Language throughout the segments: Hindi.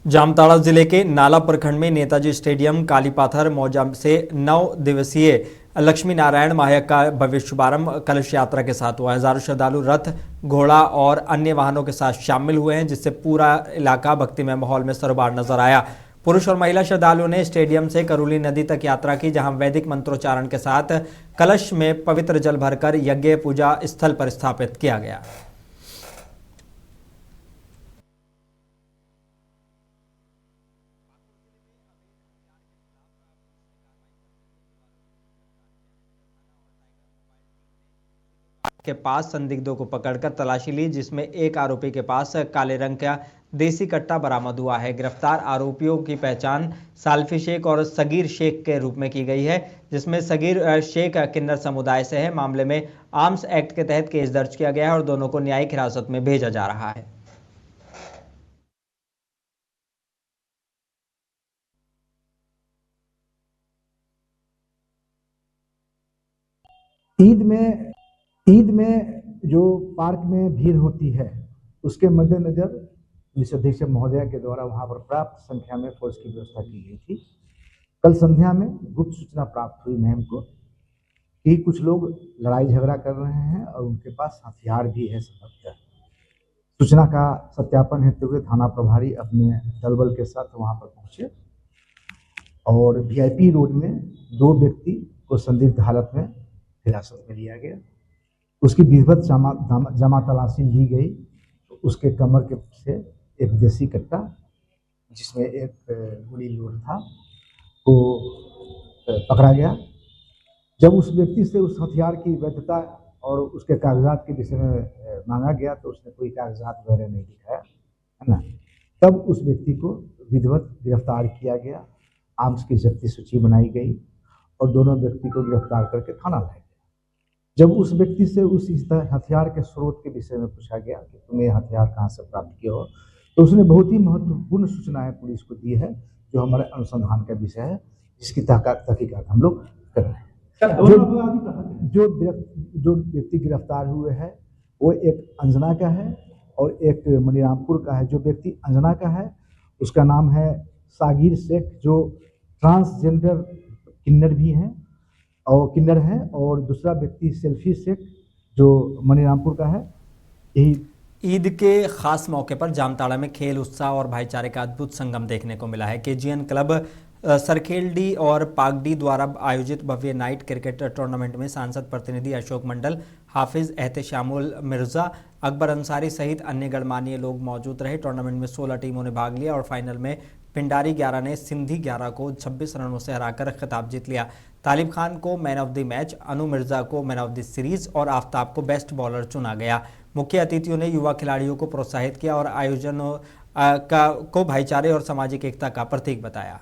जामताड़ा जिले के नाला प्रखंड में नेताजी स्टेडियम कालीपाथर मौजा से 9 दिवसीय लक्ष्मी नारायण महायज्ञ का भव्य शुभारंभ कलश यात्रा के साथ हुआ। हजारों श्रद्धालु रथ, घोड़ा और अन्य वाहनों के साथ शामिल हुए हैं, जिससे पूरा इलाका भक्तिमय माहौल में सरोबार नजर आया। पुरुष और महिला श्रद्धालुओं ने स्टेडियम से करूली नदी तक यात्रा की, जहां वैदिक मंत्रोच्चारण के साथ कलश में पवित्र जल भरकर यज्ञ पूजा स्थल पर स्थापित किया गया। के पास संदिग्धों को पकड़कर तलाशी ली, जिसमें एक आरोपी के पास काले रंग का देसी कट्टा बरामद हुआ है। गिरफ्तार आरोपियों की पहचान साल्फी शेख और सगीर शेख के रूप में की गई है, जिसमें सगीर शेख किन्नर समुदाय से है। मामले में आर्म्स एक्ट के तहत केस दर्ज किया गया है और दोनों को न्यायिक हिरासत में भेजा जा रहा है। ईद में जो पार्क में भीड़ होती है, उसके मद्देनजर पुलिस अधीक्षक महोदय के द्वारा वहां पर पर्याप्त संख्या में फोर्स की व्यवस्था की गई थी। कल संध्या में गुप्त सूचना प्राप्त हुई मैम को कि कुछ लोग लड़ाई झगड़ा कर रहे हैं और उनके पास हथियार भी है संभवतः। सूचना का सत्यापन हेतु हुए थाना प्रभारी अपने दलबल के साथ वहां पर पहुंचे और VIP रोड में 2 व्यक्ति को संदिग्ध हालत में हिरासत में लिया गया। उसकी विधिवत जमा तलाशी ली गई तो उसके कमर के से एक देसी कट्टा जिसमें एक गोली लोड था को पकड़ा गया। जब उस व्यक्ति से उस हथियार की वैधता और उसके कागजात के विषय में मांगा गया तो उसने कोई कागजात वगैरह नहीं दिखाया, है ना। तब उस व्यक्ति को विधिवत गिरफ्तार किया गया, आर्म्स की जब्ती सूची बनाई गई और दोनों व्यक्ति को गिरफ्तार करके थाना लाया गया। जब उस व्यक्ति से उस हथियार के स्रोत के विषय में पूछा गया कि तुम्हें हथियार कहाँ से प्राप्त किया हो, तो उसने बहुत ही महत्वपूर्ण सूचनाएं पुलिस को दी है, जो हमारे अनुसंधान का विषय है, जिसकी तहकीकात हम लोग कर रहे हैं। जो व्यक्ति गिरफ्तार हुए हैं वो एक अंजना का है और एक मनीरामपुर का है। जो व्यक्ति अंजना का है उसका नाम है सागिर शेख, जो ट्रांसजेंडर किन्नर भी हैं और किन्नर है, और दूसरा व्यक्ति सेल्फी शेख जो मनीरामपुर का है। यही ईद के खास मौके पर जामताड़ा में खेल उत्साह और भाईचारे का अद्भुत संगम देखने को मिला है। KGN क्लब सरखेलडी और पागडी द्वारा आयोजित भव्य नाइट क्रिकेट टूर्नामेंट में सांसद प्रतिनिधि अशोक मंडल, हाफिज एहतेशामुल मिर्जा, अकबर अंसारी सहित अन्य गणमान्य लोग मौजूद रहे। टूर्नामेंट में 16 टीमों ने भाग लिया और फाइनल में पिंडारी 11 ने सिंधी 11 को 26 रनों से हराकर खिताब जीत लिया। तालिब खान को मैन ऑफ द मैच, अनु मिर्जा को मैन ऑफ द सीरीज और आफ्ताब को बेस्ट बॉलर चुना गया। मुख्य अतिथियों ने युवा खिलाड़ियों को प्रोत्साहित किया और आयोजनों को भाईचारे और सामाजिक एकता का प्रतीक बताया।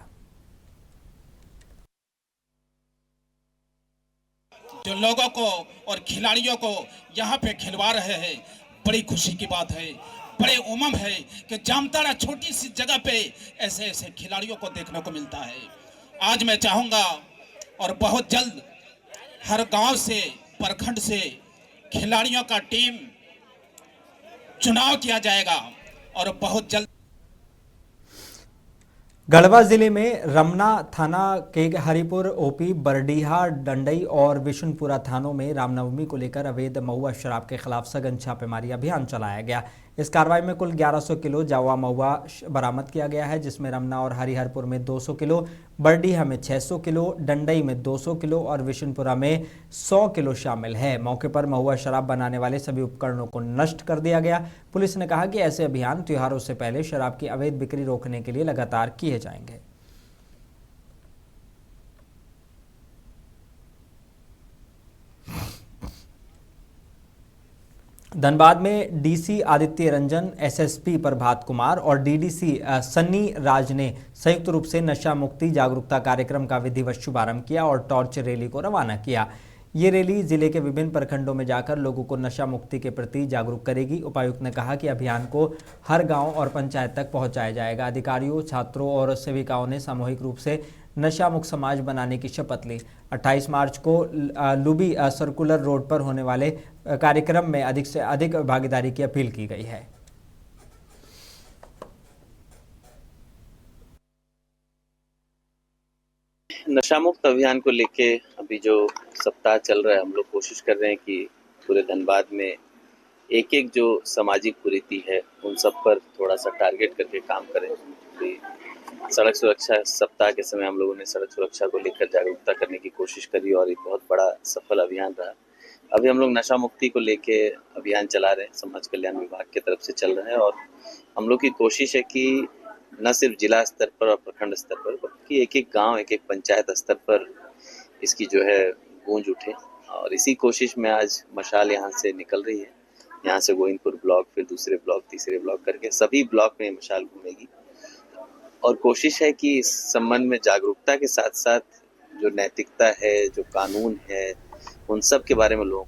जो लोगों को और खिलाड़ियों को यहाँ पे खिलवा रहे हैं, बड़ी खुशी की बात है, बड़े उमंग है कि जामताड़ा छोटी सी जगह पे ऐसे ऐसे खिलाड़ियों को देखने को मिलता है। आज मैं चाहूँगा और बहुत जल्द हर गांव से, प्रखंड से खिलाड़ियों का टीम चुनाव किया जाएगा और बहुत जल्द। गढ़वा जिले में रमना थाना के हरिपुर OP, बरडीहा, डंडई और विशुनपुरा थानों में रामनवमी को लेकर अवैध महुआ शराब के खिलाफ सघन छापेमारी अभियान चलाया गया। इस कार्रवाई में कुल 1100 किलो जावा महुआ बरामद किया गया है, जिसमें रमना और हरिहरपुर में 200 किलो, बरडीहा में 600 किलो, डंडई में 200 किलो और विशुनपुरा में 100 किलो शामिल है। मौके पर महुआ शराब बनाने वाले सभी उपकरणों को नष्ट कर दिया गया। पुलिस ने कहा कि ऐसे अभियान त्योहारों से पहले शराब की अवैध बिक्री रोकने के लिए लगातार किए जाएंगे। धनबाद में DC आदित्य रंजन, SSP प्रभात कुमार और DDC सन्नी राज ने संयुक्त रूप से नशा मुक्ति जागरूकता कार्यक्रम का विधिवत शुभारंभ किया और टॉर्च रैली को रवाना किया। ये रैली जिले के विभिन्न प्रखंडों में जाकर लोगों को नशा मुक्ति के प्रति जागरूक करेगी। उपायुक्त ने कहा कि अभियान को हर गांव और पंचायत तक पहुंचाया जाएगा। अधिकारियों, छात्रों और सेविकाओं ने सामूहिक रूप से नशा मुक्त समाज बनाने की शपथ ली। 28 मार्च को लुबी सर्कुलर रोड पर होने वाले कार्यक्रम में अधिक से अधिक भागीदारी की अपील की गई है। नशा मुक्त अभियान को लेके अभी जो सप्ताह चल रहा है, हम लोग कोशिश कर रहे हैं कि पूरे धनबाद में एक एक जो सामाजिक कुरीति है उन सब पर थोड़ा सा टारगेट करके काम करें। अभी सड़क सुरक्षा सप्ताह के समय हम लोगों ने सड़क सुरक्षा को लेकर जागरूकता करने की कोशिश करी और एक बहुत बड़ा सफल अभियान रहा। अभी हम लोग नशा मुक्ति को लेके अभियान चला रहे हैं, समाज कल्याण विभाग की तरफ से चल रहा है और हम लोग की कोशिश है कि न सिर्फ जिला स्तर पर और प्रखंड स्तर पर बल्कि एक एक गांव, एक एक पंचायत स्तर पर इसकी जो है गूंज उठे। और इसी कोशिश में आज मशाल यहाँ से निकल रही है। यहाँ से गोविंदपुर ब्लॉक, फिर दूसरे ब्लॉक, तीसरे ब्लॉक करके सभी ब्लॉक में मशाल घूमेगी और कोशिश है कि इस संबंध में जागरूकता के साथ साथ जो नैतिकता है, जो कानून है, उन सब के बारे में लोग।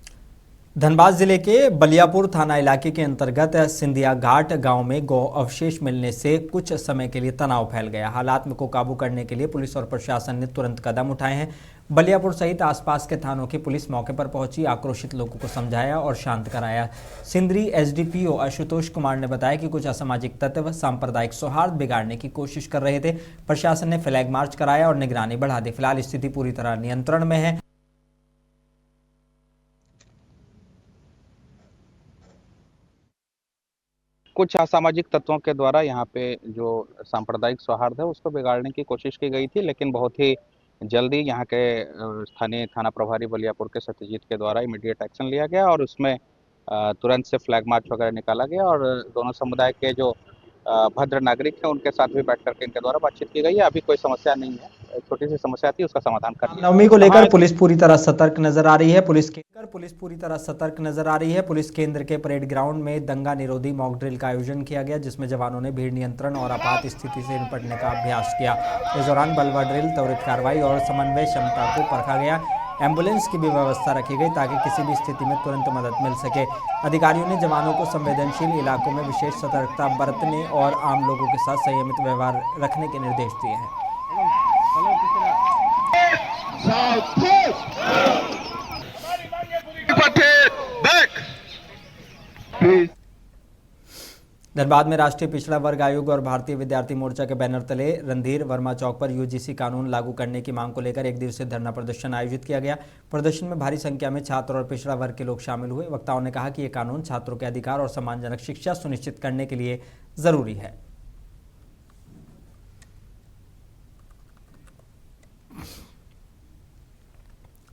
धनबाद जिले के बलियापुर थाना इलाके के अंतर्गत सिंधिया घाट गांव में गौ अवशेष मिलने से कुछ समय के लिए तनाव फैल गया। हालात को काबू करने के लिए पुलिस और प्रशासन ने तुरंत कदम उठाए हैं। बलियापुर सहित आसपास के थानों की पुलिस मौके पर पहुंची, आक्रोशित लोगों को समझाया और शांत कराया। सिंदरी एसडीपीओ आशुतोष कुमार ने बताया कि कुछ असामाजिक तत्व सांप्रदायिक सौहार्द बिगाड़ने की कोशिश कर रहे थे। प्रशासन ने फ्लैग मार्च कराया और निगरानी बढ़ा दी। फिलहाल स्थिति पूरी तरह नियंत्रण में है। कुछ असामाजिक तत्वों के द्वारा यहाँ पे जो सांप्रदायिक सौहार्द है उसको बिगाड़ने की कोशिश की गई थी, लेकिन बहुत ही जल्दी यहाँ के स्थानीय थाना प्रभारी बलियापुर के सत्यजीत के द्वारा इमीडिएट एक्शन लिया गया और उसमें तुरंत से फ्लैग मार्च वगैरह निकाला गया और दोनों समुदाय के जो भद्र नागरिक हैं उनके साथ भी बैठ करके इनके द्वारा बातचीत की गई है। अभी कोई समस्या नहीं है, छोटी सी समस्या थी, उसका समाधान कर दिया। नवमी को लेकर पुलिस पूरी तरह सतर्क नजर आ रही है। पुलिस केंद्र के परेड ग्राउंड में दंगा निरोधी मॉक ड्रिल का आयोजन किया गया, जिसमें जवानों ने भीड़ नियंत्रण और आपात स्थिति से निपटने का अभ्यास किया। इस दौरान बलवा ड्रिल, त्वरित कार्रवाई और समन्वय क्षमता को परखा गया। एम्बुलेंस की भी व्यवस्था रखी गई ताकि किसी भी स्थिति में तुरंत मदद मिल सके। अधिकारियों ने जवानों को संवेदनशील इलाकों में विशेष सतर्कता बरतने और आम लोगों के साथ संयमित व्यवहार रखने के निर्देश दिए हैं। धनबाद में राष्ट्रीय पिछड़ा वर्ग आयोग और भारतीय विद्यार्थी मोर्चा के बैनर तले रणधीर वर्मा चौक पर यूजीसी कानून लागू करने की मांग को लेकर एक दिवसीय धरना प्रदर्शन आयोजित किया गया। प्रदर्शन में भारी संख्या में छात्र और पिछड़ा वर्ग के लोग शामिल हुए। वक्ताओं ने कहा कि ये कानून छात्रों के अधिकार और सम्मानजनक शिक्षा सुनिश्चित करने के लिए जरूरी है।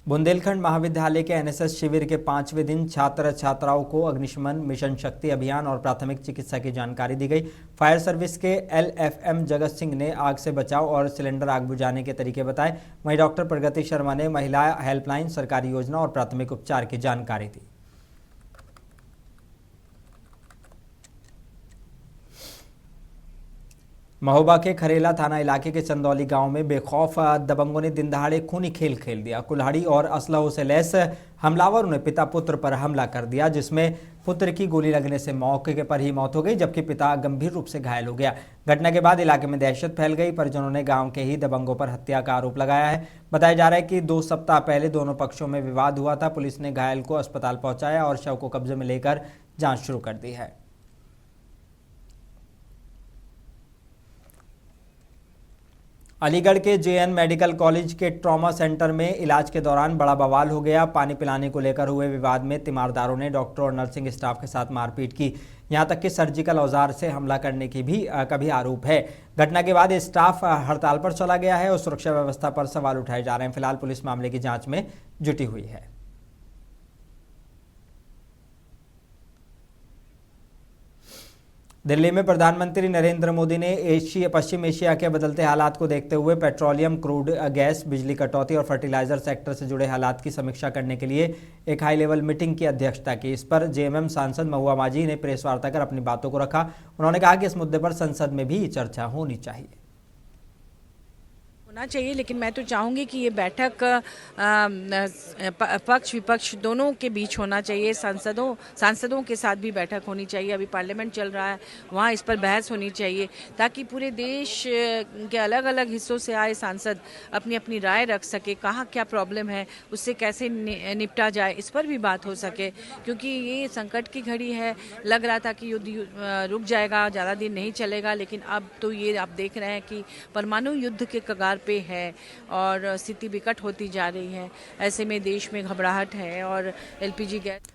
बुंदेलखंड महाविद्यालय के एनएसएस शिविर के 5वें दिन छात्र छात्राओं को अग्निशमन, मिशन शक्ति अभियान और प्राथमिक चिकित्सा की जानकारी दी गई। फायर सर्विस के एलएफएम जगत सिंह ने आग से बचाव और सिलेंडर आग बुझाने के तरीके बताए। वहीं डॉक्टर प्रगति शर्मा ने महिला हेल्पलाइन, सरकारी योजना और प्राथमिक उपचार की जानकारी दी। महोबा के खरेला थाना इलाके के चंदौली गांव में बेखौफ दबंगों ने दिन दहाड़े खूनी खेल खेल दिया। कुल्हाड़ी और असलहों से लैस हमलावरों ने पिता पुत्र पर हमला कर दिया, जिसमें पुत्र की गोली लगने से मौके पर ही मौत हो गई, जबकि पिता गंभीर रूप से घायल हो गया। घटना के बाद इलाके में दहशत फैल गई। परिजनों ने गांव के ही दबंगों पर हत्या का आरोप लगाया है। बताया जा रहा है कि 2 सप्ताह पहले दोनों पक्षों में विवाद हुआ था। पुलिस ने घायल को अस्पताल पहुंचाया और शव को कब्जे में लेकर जाँच शुरू कर दी है। अलीगढ़ के जेएन मेडिकल कॉलेज के ट्रॉमा सेंटर में इलाज के दौरान बड़ा बवाल हो गया। पानी पिलाने को लेकर हुए विवाद में तीमारदारों ने डॉक्टर और नर्सिंग स्टाफ के साथ मारपीट की। यहां तक कि सर्जिकल औजार से हमला करने की भी कभी आरोप है। घटना के बाद स्टाफ हड़ताल पर चला गया है और सुरक्षा व्यवस्था पर सवाल उठाए जा रहे हैं। फिलहाल पुलिस मामले की जांच में जुटी हुई है। दिल्ली में प्रधानमंत्री नरेंद्र मोदी ने पश्चिम एशिया के बदलते हालात को देखते हुए पेट्रोलियम, क्रूड गैस, बिजली कटौती और फर्टिलाइजर सेक्टर से जुड़े हालात की समीक्षा करने के लिए एक हाई लेवल मीटिंग की अध्यक्षता की। इस पर जेएमएम सांसद महुआ माझी ने प्रेस वार्ता कर अपनी बातों को रखा। उन्होंने कहा कि इस मुद्दे पर संसद में भी चर्चा होनी चाहिए। होना चाहिए, लेकिन मैं तो चाहूँगी कि ये बैठक पक्ष विपक्ष दोनों के बीच होना चाहिए। सांसदों के साथ भी बैठक होनी चाहिए। अभी पार्लियामेंट चल रहा है, वहाँ इस पर बहस होनी चाहिए ताकि पूरे देश के अलग अलग हिस्सों से आए सांसद अपनी अपनी राय रख सके। कहाँ क्या प्रॉब्लम है, उससे कैसे निपटा जाए, इस पर भी बात हो सके। क्योंकि ये संकट की घड़ी है। लग रहा था कि युद्ध रुक जाएगा, ज़्यादा दिन नहीं चलेगा, लेकिन अब तो ये आप देख रहे हैं कि परमाणु युद्ध के कगार पे है और स्थिति विकट होती जा रही है। ऐसे में देश में घबराहट है और एलपीजी गैस